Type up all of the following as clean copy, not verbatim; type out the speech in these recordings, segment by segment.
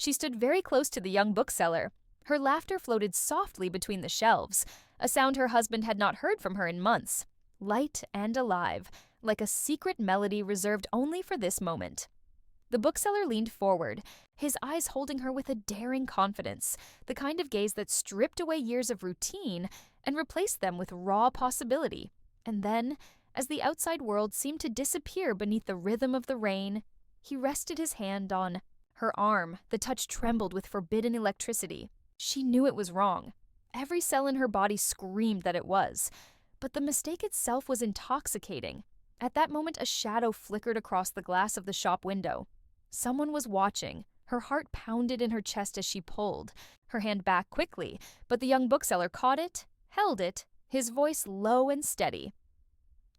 She stood very close to the young bookseller. Her laughter floated softly between the shelves, a sound her husband had not heard from her in months. Light and alive, like a secret melody reserved only for this moment. The bookseller leaned forward, his eyes holding her with a daring confidence, the kind of gaze that stripped away years of routine and replaced them with raw possibility. And then, as the outside world seemed to disappear beneath the rhythm of the rain, he rested his hand on her arm. The touch trembled with forbidden electricity. She knew it was wrong. Every cell in her body screamed that it was. But the mistake itself was intoxicating. At that moment, a shadow flickered across the glass of the shop window. Someone was watching. Her heart pounded in her chest as she pulled her hand back quickly, but the young bookseller caught it, held it, his voice low and steady.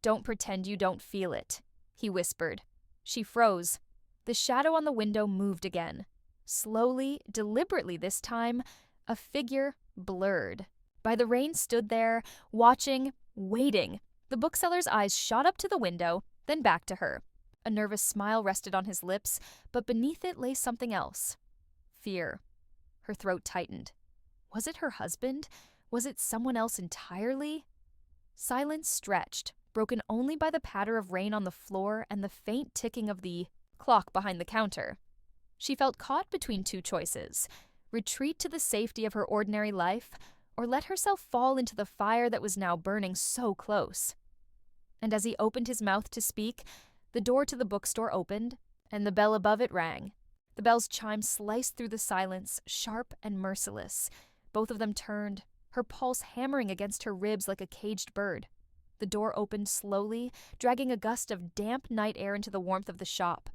"Don't pretend you don't feel it," he whispered. She froze. The shadow on the window moved again. Slowly, deliberately this time, a figure blurred. By the rain stood there, watching, waiting. The bookseller's eyes shot up to the window, then back to her. A nervous smile rested on his lips, but beneath it lay something else. Fear. Her throat tightened. Was it her husband? Was it someone else entirely? Silence stretched, broken only by the patter of rain on the floor and the faint ticking of the clock behind the counter. She felt caught between two choices: retreat to the safety of her ordinary life, or let herself fall into the fire that was now burning so close. And as he opened his mouth to speak, the door to the bookstore opened, and the bell above it rang. The bell's chime sliced through the silence, sharp and merciless. Both of them turned, her pulse hammering against her ribs like a caged bird. The door opened slowly, dragging a gust of damp night air into the warmth of the shop.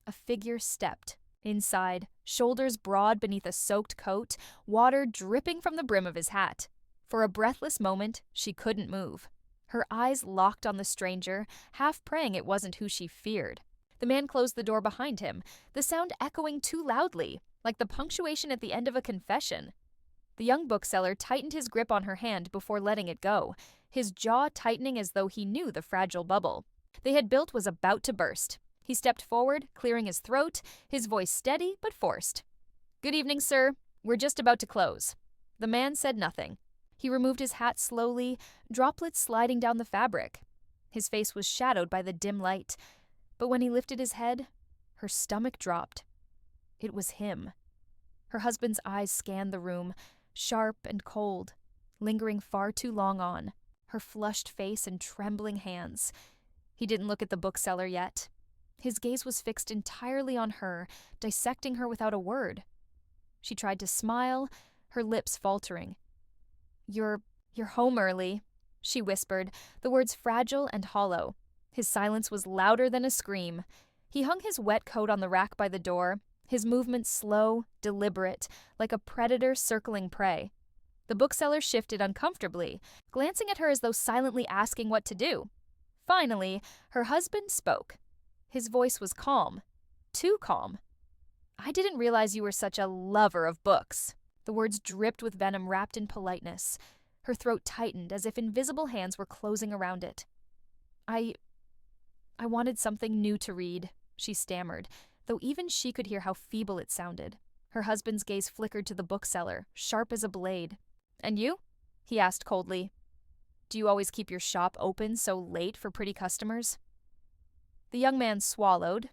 A figure stepped. Inside, shoulders broad beneath a soaked coat, water dripping from the brim of his hat. For a breathless moment, she couldn't move. Her eyes locked on the stranger, half praying it wasn't who she feared. The man closed the door behind him, the sound echoing too loudly, like the punctuation at the end of a confession. The young bookseller tightened his grip on her hand before letting it go, his jaw tightening as though he knew the fragile bubble they had built was about to burst. He stepped forward, clearing his throat, his voice steady but forced. "Good evening, sir. We're just about to close." The man said nothing. He removed his hat slowly, droplets sliding down the fabric. His face was shadowed by the dim light, but when he lifted his head, her stomach dropped. It was him. Her husband's eyes scanned the room, sharp and cold, lingering far too long on her flushed face and trembling hands. He didn't look at the bookseller yet. His gaze was fixed entirely on her, dissecting her without a word. She tried to smile, her lips faltering. You're home early," she whispered, the words fragile and hollow. His silence was louder than a scream. He hung his wet coat on the rack by the door, his movements slow, deliberate, like a predator circling prey. The bookseller shifted uncomfortably, glancing at her as though silently asking what to do. Finally, her husband spoke. His voice was calm, too calm. "I didn't realize you were such a lover of books." The words dripped with venom wrapped in politeness. Her throat tightened as if invisible hands were closing around it. I wanted something new to read," she stammered, though even she could hear how feeble it sounded. Her husband's gaze flickered to the bookseller, sharp as a blade. "And you?" he asked coldly. "Do you always keep your shop open so late for pretty customers?" The young man swallowed,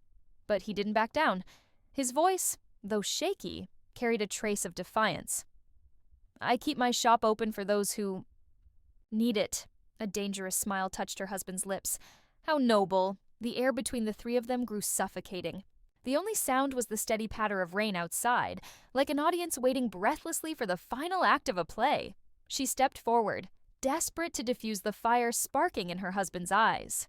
but he didn't back down. His voice, though shaky, carried a trace of defiance. "I keep my shop open for those who need it." A dangerous smile touched her husband's lips. How noble! The air between the three of them grew suffocating. The only sound was the steady patter of rain outside, like an audience waiting breathlessly for the final act of a play. She stepped forward, desperate to diffuse the fire sparking in her husband's eyes.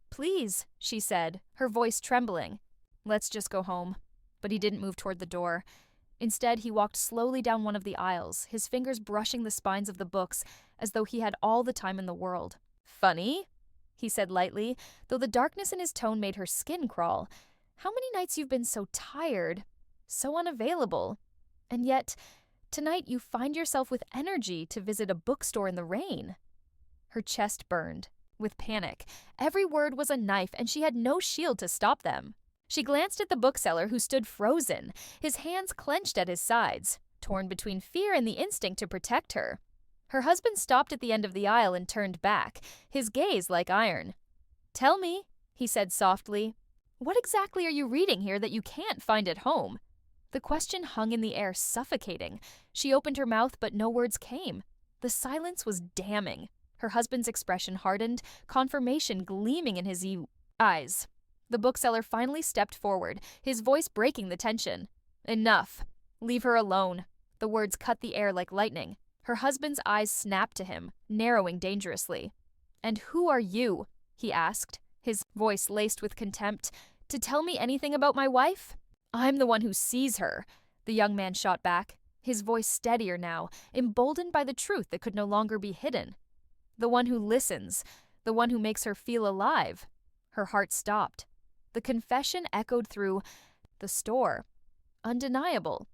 "Please," she said, her voice trembling. "Let's just go home." But he didn't move toward the door. Instead, he walked slowly down one of the aisles, his fingers brushing the spines of the books as though he had all the time in the world. "Funny," he said lightly, though the darkness in his tone made her skin crawl. "How many nights you've been so tired, so unavailable, and yet tonight you find yourself with energy to visit a bookstore in the rain." Her chest burned with panic. Every word was a knife, and she had no shield to stop them. She glanced at the bookseller, who stood frozen, his hands clenched at his sides, torn between fear and the instinct to protect her. Her husband stopped at the end of the aisle and turned back, his gaze like iron. "Tell me," he said softly, "what exactly are you reading here that you can't find at home?" The question hung in the air, suffocating. She opened her mouth, but no words came. The silence was damning. Her husband's expression hardened, confirmation gleaming in his eyes. The bookseller finally stepped forward, his voice breaking the tension. "Enough. Leave her alone." The words cut the air like lightning. Her husband's eyes snapped to him, narrowing dangerously. "And who are you?" he asked, his voice laced with contempt. "To tell me anything about my wife?" "I'm the one who sees her," the young man shot back, his voice steadier now, emboldened by the truth that could no longer be hidden. "The one who listens, the one who makes her feel alive." Her heart stopped. The confession echoed through the store. Undeniable.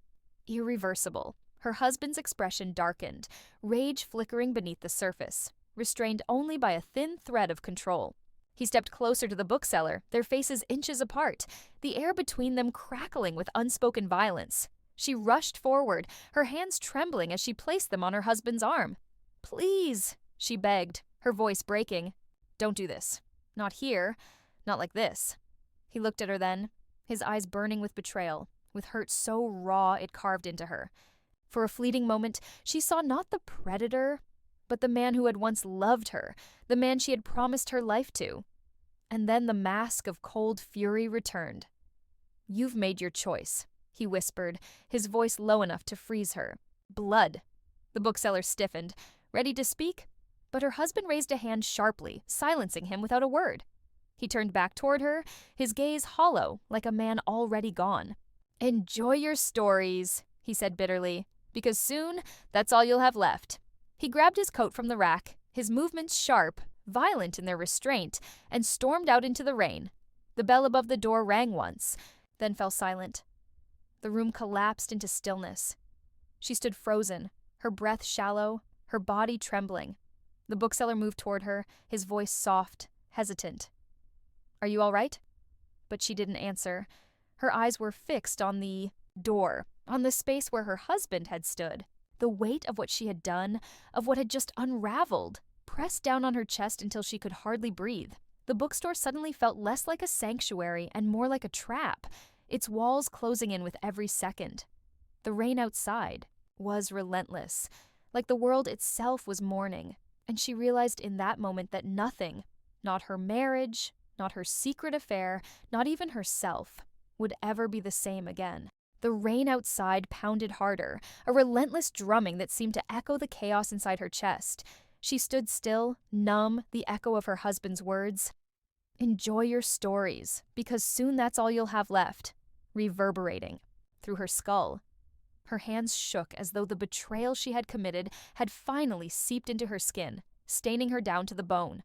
Irreversible. Her husband's expression darkened, rage flickering beneath the surface, restrained only by a thin thread of control. He stepped closer to the bookseller, their faces inches apart, the air between them crackling with unspoken violence. She rushed forward, her hands trembling as she placed them on her husband's arm. "Please," she begged, her voice breaking. "Don't do this. Not here. Not like this." He looked at her then, his eyes burning with betrayal, with hurt so raw it carved into her. For a fleeting moment, she saw not the predator, but the man who had once loved her, the man she had promised her life to. And then the mask of cold fury returned. "You've made your choice," he whispered, his voice low enough to freeze her. "Blood." The bookseller stiffened, ready to speak, but her husband raised a hand sharply, silencing him without a word. He turned back toward her, his gaze hollow, like a man already gone. "Enjoy your stories," he said bitterly, "because soon that's all you'll have left." He grabbed his coat from the rack, his movements sharp, violent in their restraint, and stormed out into the rain. The bell above the door rang once, then fell silent. The room collapsed into stillness. She stood frozen, her breath shallow, her body trembling. The bookseller moved toward her, his voice soft, hesitant. "Are you all right?" But she didn't answer. Her eyes were fixed on the door, on the space where her husband had stood. The weight of what she had done, of what had just unraveled, pressed down on her chest until she could hardly breathe. The bookstore suddenly felt less like a sanctuary and more like a trap, its walls closing in with every second. The rain outside was relentless, like the world itself was mourning, and she realized in that moment that nothing, not her marriage, not her secret affair, not even herself, would ever be the same again. The rain outside pounded harder, a relentless drumming that seemed to echo the chaos inside her chest. She stood still, numb, the echo of her husband's words. "Enjoy your stories, because soon that's all you'll have left," reverberating through her skull. Her hands shook as though the betrayal she had committed had finally seeped into her skin, staining her down to the bone.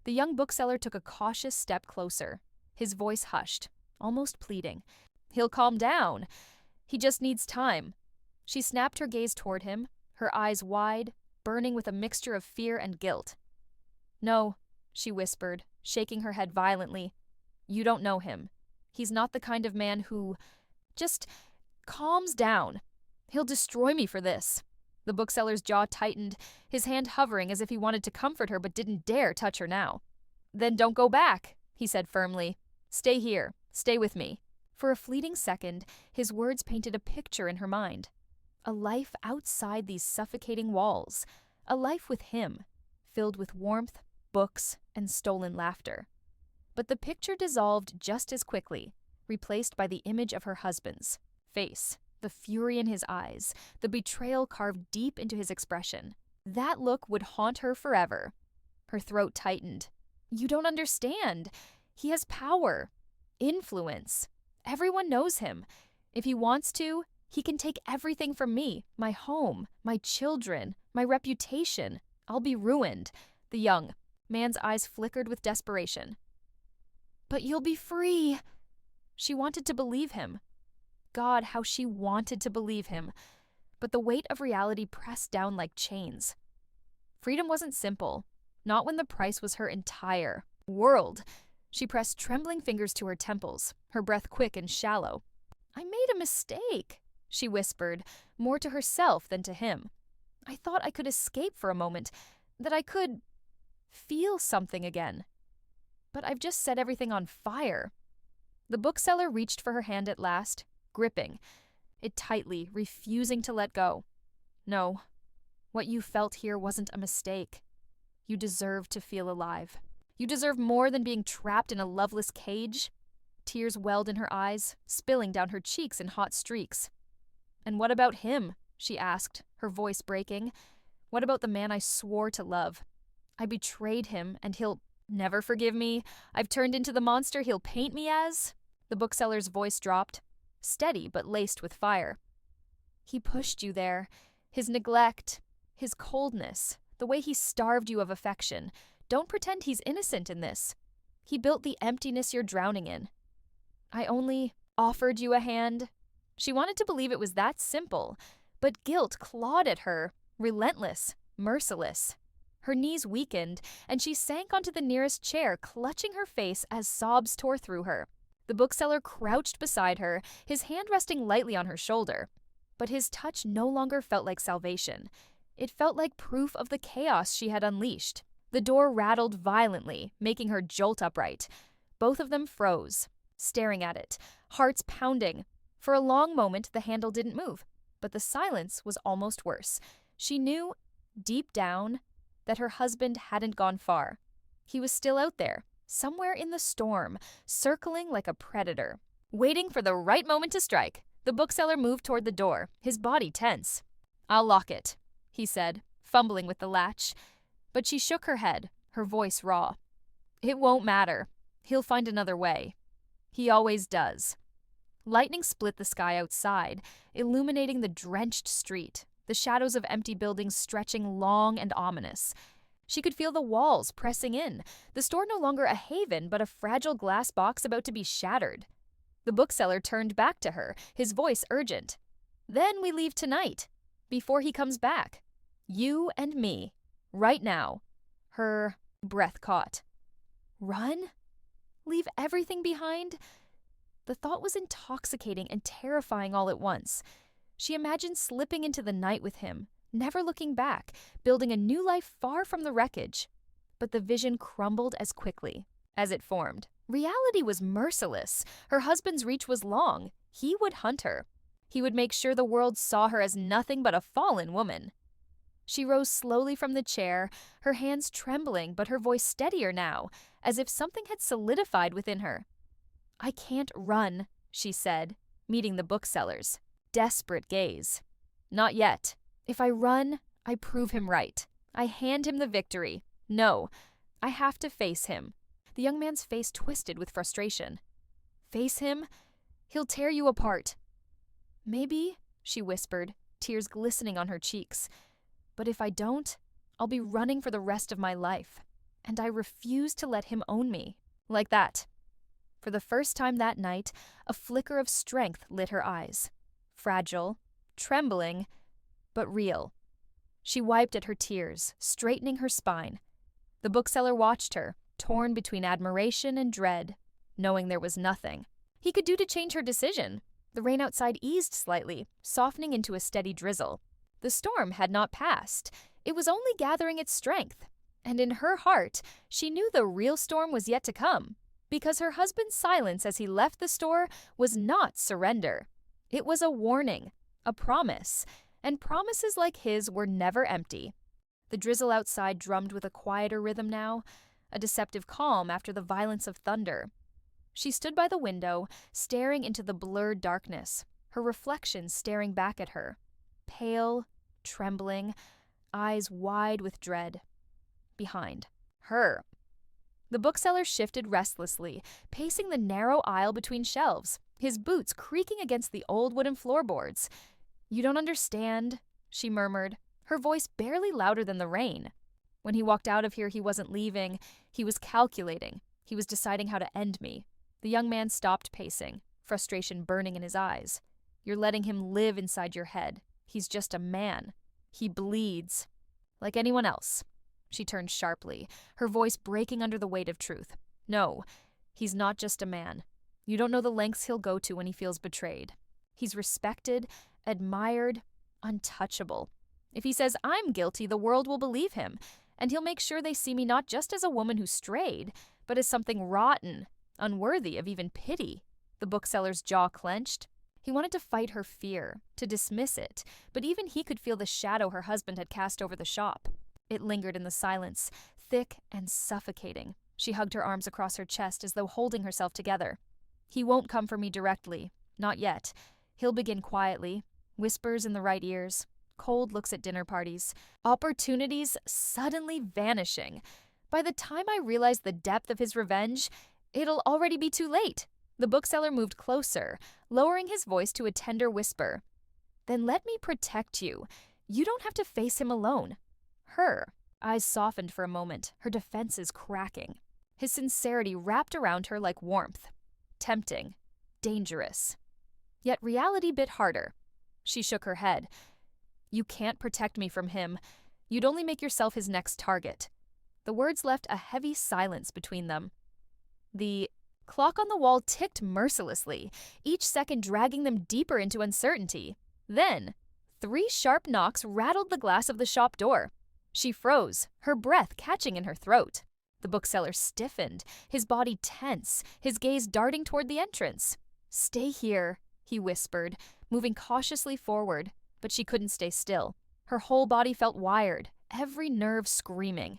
The young bookseller took a cautious step closer, his voice hushed, almost pleading. "He'll calm down. He just needs time." She snapped her gaze toward him, her eyes wide, burning with a mixture of fear and guilt. "No," she whispered, shaking her head violently. "You don't know him. He's not the kind of man who just calms down. He'll destroy me for this." The bookseller's jaw tightened, his hand hovering as if he wanted to comfort her but didn't dare touch her now. "Then don't go back," he said firmly. "Stay here. Stay with me." For a fleeting second, his words painted a picture in her mind. A life outside these suffocating walls. A life with him, filled with warmth, books, and stolen laughter. But the picture dissolved just as quickly, replaced by the image of her husband's face, the fury in his eyes, the betrayal carved deep into his expression. That look would haunt her forever. Her throat tightened. "You don't understand. He has power, influence. Everyone knows him. If he wants to, he can take everything from me, my home, my children, my reputation. I'll be ruined." The young man's eyes flickered with desperation. "But you'll be free." She wanted to believe him. God, how she wanted to believe him. But the weight of reality pressed down like chains. Freedom wasn't simple, not when the price was her entire world. She pressed trembling fingers to her temples, her breath quick and shallow. "I made a mistake," she whispered, more to herself than to him. "I thought I could escape for a moment, that I could feel something again. But I've just set everything on fire." The bookseller reached for her hand at last, gripping it tightly, refusing to let go. "No, what you felt here wasn't a mistake. You deserve to feel alive. You deserve more than being trapped in a loveless cage." Tears welled in her eyes, spilling down her cheeks in hot streaks. "And what about him?" she asked, her voice breaking. "What about the man I swore to love? I betrayed him, and he'll never forgive me. I've turned into the monster he'll paint me as." The bookseller's voice dropped, steady but laced with fire. "He pushed you there. His neglect, his coldness, the way he starved you of affection. Don't pretend he's innocent in this. He built the emptiness you're drowning in. I only offered you a hand." She wanted to believe it was that simple, but guilt clawed at her, relentless, merciless. Her knees weakened, and she sank onto the nearest chair, clutching her face as sobs tore through her. The bookseller crouched beside her, his hand resting lightly on her shoulder. But his touch no longer felt like salvation. It felt like proof of the chaos she had unleashed. The door rattled violently, making her jolt upright. Both of them froze, staring at it, hearts pounding. For a long moment, the handle didn't move, but the silence was almost worse. She knew, deep down, that her husband hadn't gone far. He was still out there, somewhere in the storm, circling like a predator, waiting for the right moment to strike. The bookseller moved toward the door, his body tense. "I'll lock it," he said, fumbling with the latch. But she shook her head, her voice raw. "It won't matter. He'll find another way. He always does." Lightning split the sky outside, illuminating the drenched street, the shadows of empty buildings stretching long and ominous. She could feel the walls pressing in, the store no longer a haven, but a fragile glass box about to be shattered. The bookseller turned back to her, his voice urgent. "Then we leave tonight, before he comes back. You and me. Right now." Her breath caught. Run? Leave everything behind? The thought was intoxicating and terrifying all at once. She imagined slipping into the night with him, never looking back, building a new life far from the wreckage. But the vision crumbled as quickly as it formed. Reality was merciless. Her husband's reach was long. He would hunt her. He would make sure the world saw her as nothing but a fallen woman. She rose slowly from the chair, her hands trembling but her voice steadier now, as if something had solidified within her. "I can't run," she said, meeting the bookseller's desperate gaze. "Not yet. If I run, I prove him right. I hand him the victory. No, I have to face him." The young man's face twisted with frustration. "Face him? He'll tear you apart." "Maybe," she whispered, tears glistening on her cheeks. "But if I don't, I'll be running for the rest of my life. And I refuse to let him own me." Like that. For the first time that night, a flicker of strength lit her eyes. Fragile, trembling, but real. She wiped at her tears, straightening her spine. The bookseller watched her, torn between admiration and dread, knowing there was nothing he could do to change her decision. The rain outside eased slightly, softening into a steady drizzle. The storm had not passed. It was only gathering its strength. And in her heart, she knew the real storm was yet to come, because her husband's silence as he left the store was not surrender. It was a warning, a promise, and promises like his were never empty. The drizzle outside drummed with a quieter rhythm now, a deceptive calm after the violence of thunder. She stood by the window, staring into the blurred darkness, her reflection staring back at her, pale, trembling, eyes wide with dread. Behind her. The bookseller shifted restlessly, pacing the narrow aisle between shelves, his boots creaking against the old wooden floorboards. "You don't understand," she murmured, her voice barely louder than the rain. "When he walked out of here, he wasn't leaving. He was calculating. He was deciding how to end me." The young man stopped pacing, frustration burning in his eyes. "You're letting him live inside your head. He's just a man. He bleeds. Like anyone else." She turned sharply, her voice breaking under the weight of truth. "No, He's not just a man. You don't know the lengths he'll go to when he feels betrayed. He's respected, admired, untouchable. If he says I'm guilty, the world will believe him, and he'll make sure they see me not just as a woman who strayed, but as something rotten, unworthy of even pity. The bookseller's jaw clenched. He wanted to fight her fear, to dismiss it, but even he could feel the shadow her husband had cast over the shop. It lingered in the silence, thick and suffocating. She hugged her arms across her chest as though holding herself together. He won't come for me directly. Not yet. He'll begin quietly. Whispers in the right ears. Cold looks at dinner parties. Opportunities suddenly vanishing. By the time I realize the depth of his revenge, it'll already be too late. The bookseller moved closer, lowering his voice to a tender whisper. Then let me protect you. You don't have to face him alone. Her eyes softened for a moment, her defenses cracking. His sincerity wrapped around her like warmth. Tempting. Dangerous. Yet reality bit harder. She shook her head. You can't protect me from him. You'd only make yourself his next target. The words left a heavy silence between them. The clock on the wall ticked mercilessly, each second dragging them deeper into uncertainty. Then, 3 sharp knocks rattled the glass of the shop door. She froze, her breath catching in her throat. The bookseller stiffened, his body tense, his gaze darting toward the entrance. Stay here, he whispered, moving cautiously forward, but she couldn't stay still. Her whole body felt wired, every nerve screaming.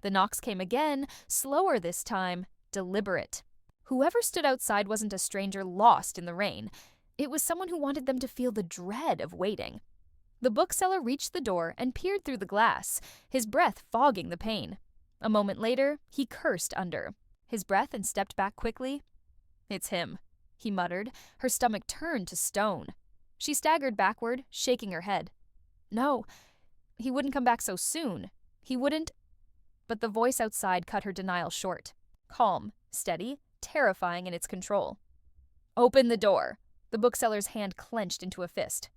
The knocks came again, slower this time, deliberate. Whoever stood outside wasn't a stranger lost in the rain. It was someone who wanted them to feel the dread of waiting. The bookseller reached the door and peered through the glass, his breath fogging the pane. A moment later, he cursed under his breath and stepped back quickly. It's him, he muttered, her stomach turned to stone. She staggered backward, shaking her head. No, he wouldn't come back so soon. He wouldn't. But the voice outside cut her denial short. Calm, steady, terrifying in its control. Open the door. The bookseller's hand clenched into a fist.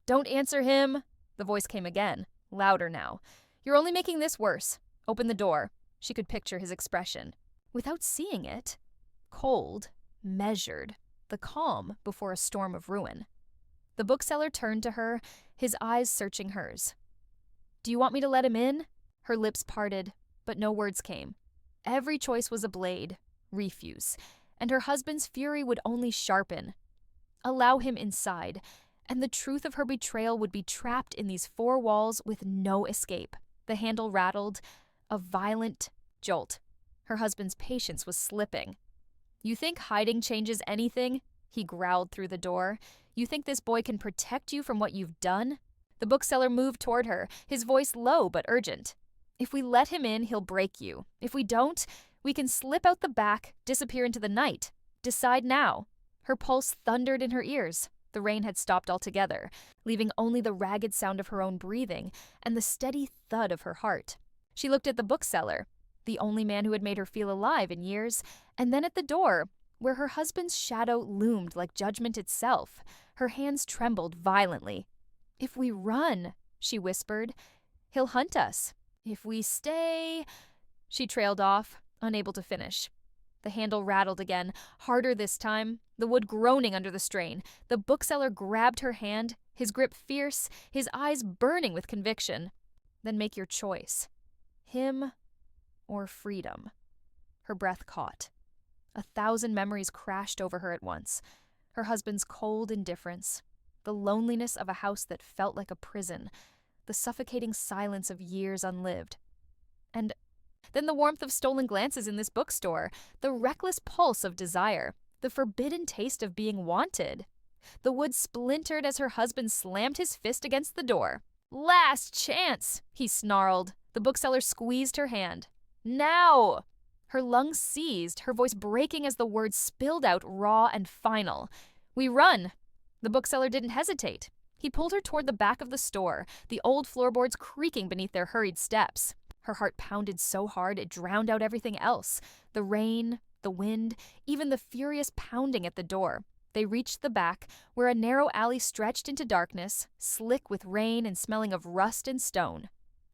Don't answer him. The voice came again, louder now. You're only making this worse. Open the door. She could picture his expression. Without seeing it. Cold, measured, the calm before a storm of ruin. The bookseller turned to her, his eyes searching hers. Do you want me to let him in? Her lips parted, but no words came. Every choice was a blade, refuse, and her husband's fury would only sharpen. Allow him inside, and the truth of her betrayal would be trapped in these 4 walls with no escape. The handle rattled, a violent jolt. Her husband's patience was slipping. You think hiding changes anything? He growled through the door. You think this boy can protect you from what you've done? The bookseller moved toward her, his voice low but urgent. If we let him in, he'll break you. If we don't, we can slip out the back, disappear into the night. Decide now. Her pulse thundered in her ears. The rain had stopped altogether, leaving only the ragged sound of her own breathing and the steady thud of her heart. She looked at the bookseller, the only man who had made her feel alive in years, and then at the door, where her husband's shadow loomed like judgment itself. Her hands trembled violently. If we run, she whispered, he'll hunt us. If we stay... She trailed off, unable to finish. The handle rattled again, harder this time, the wood groaning under the strain. The bookseller grabbed her hand, his grip fierce, his eyes burning with conviction. Then make your choice. Him or freedom. Her breath caught. 1,000 memories crashed over her at once. Her husband's cold indifference, the loneliness of a house that felt like a prison, the suffocating silence of years unlived. And then the warmth of stolen glances in this bookstore, the reckless pulse of desire, the forbidden taste of being wanted. The wood splintered as her husband slammed his fist against the door. Last chance, he snarled. The bookseller squeezed her hand. Now! Her lungs seized, her voice breaking as the words spilled out raw and final. We run! The bookseller didn't hesitate. He pulled her toward the back of the store, the old floorboards creaking beneath their hurried steps. Her heart pounded so hard it drowned out everything else. The rain, the wind, even the furious pounding at the door. They reached the back, where a narrow alley stretched into darkness, slick with rain and smelling of rust and stone.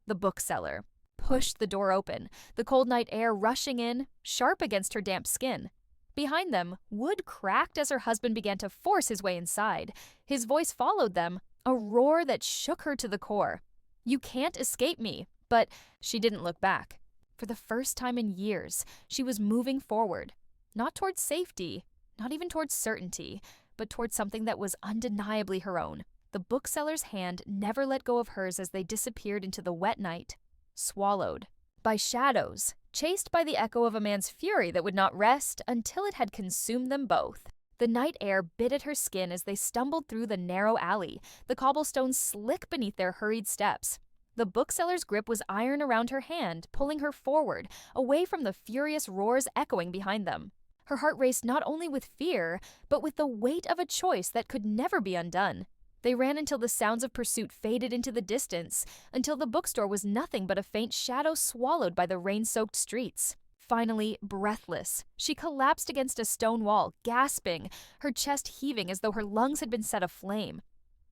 The bookseller pushed the door open, the cold night air rushing in, sharp against her damp skin. Behind them, wood cracked as her husband began to force his way inside. His voice followed them, a roar that shook her to the core. "You can't escape me." But she didn't look back. For the first time in years, she was moving forward. Not towards safety, not even towards certainty, but towards something that was undeniably her own. The bookseller's hand never let go of hers as they disappeared into the wet night, swallowed by shadows, chased by the echo of a man's fury that would not rest until it had consumed them both. The night air bit at her skin as they stumbled through the narrow alley, the cobblestones slick beneath their hurried steps. The bookseller's grip was iron around her hand, pulling her forward, away from the furious roars echoing behind them. Her heart raced not only with fear, but with the weight of a choice that could never be undone. They ran until the sounds of pursuit faded into the distance, until the bookstore was nothing but a faint shadow swallowed by the rain-soaked streets. Finally, breathless, she collapsed against a stone wall, gasping, her chest heaving as though her lungs had been set aflame.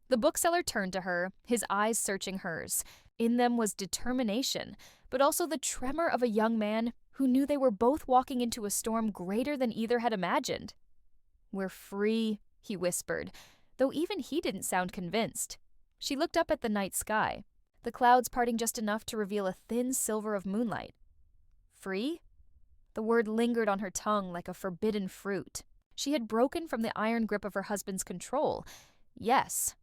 The bookseller turned to her, his eyes searching hers. In them was determination, but also the tremor of a young man who knew they were both walking into a storm greater than either had imagined. "We're free," he whispered, though even he didn't sound convinced. She looked up at the night sky, the clouds parting just enough to reveal a thin silver of moonlight. Free? The word lingered on her tongue like a forbidden fruit. She had broken from the iron grip of her husband's control. Yes,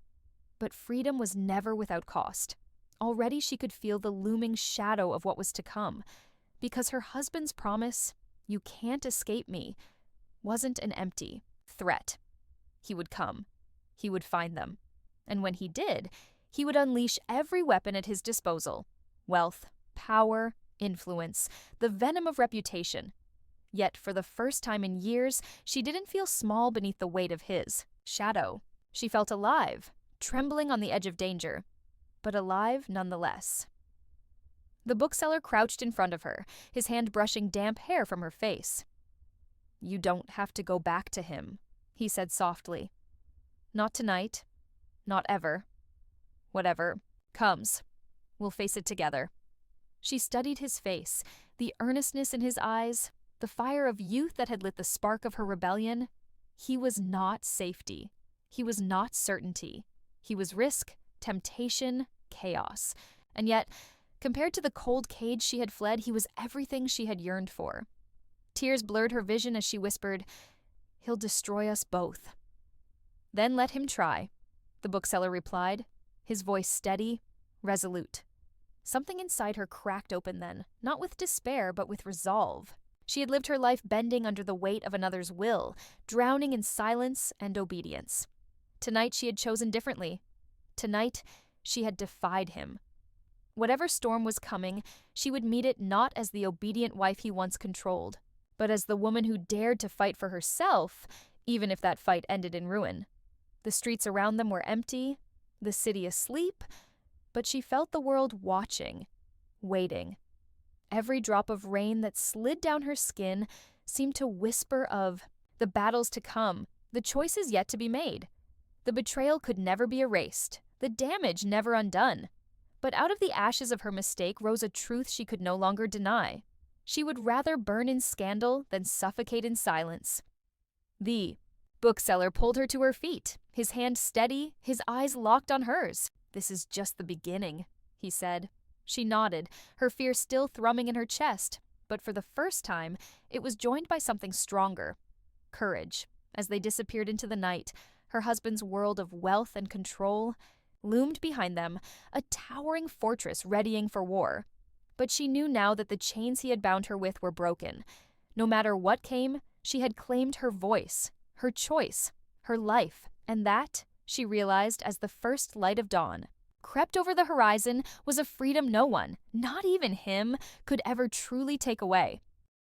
but freedom was never without cost. Already she could feel the looming shadow of what was to come, because her husband's promise, "You can't escape me," wasn't an empty threat. He would come. He would find them. And when he did, he would unleash every weapon at his disposal: wealth, power, influence, the venom of reputation. Yet for the first time in years, she didn't feel small beneath the weight of his shadow. She felt alive, trembling on the edge of danger, but alive nonetheless. The bookseller crouched in front of her, his hand brushing damp hair from her face. "You don't have to go back to him," he said softly. "Not tonight. Not ever. Whatever comes, we'll face it together." She studied his face, the earnestness in his eyes, the fire of youth that had lit the spark of her rebellion. He was not safety. He was not certainty. He was risk, temptation, chaos. And yet, compared to the cold cage she had fled, he was everything she had yearned for. Tears blurred her vision as she whispered, "He'll destroy us both." "Then let him try," the bookseller replied, his voice steady, resolute. Something inside her cracked open then, not with despair but with resolve. She had lived her life bending under the weight of another's will, drowning in silence and obedience. Tonight she had chosen differently. Tonight she had defied him. Whatever storm was coming, she would meet it not as the obedient wife he once controlled, but as the woman who dared to fight for herself, even if that fight ended in ruin. The streets around them were empty, the city asleep, but she felt the world watching, waiting. Every drop of rain that slid down her skin seemed to whisper of the battles to come, the choices yet to be made. The betrayal could never be erased, the damage never undone. But out of the ashes of her mistake rose a truth she could no longer deny. She would rather burn in scandal than suffocate in silence. The bookseller pulled her to her feet, his hand steady, his eyes locked on hers. "This is just the beginning," he said. She nodded, her fear still thrumming in her chest, but for the first time, it was joined by something stronger: courage. As they disappeared into the night, her husband's world of wealth and control loomed behind them, a towering fortress readying for war. But she knew now that the chains he had bound her with were broken. No matter what came, she had claimed her voice, her choice, her life, and that, she realized as the first light of dawn crept over the horizon, was a freedom no one, not even him, could ever truly take away.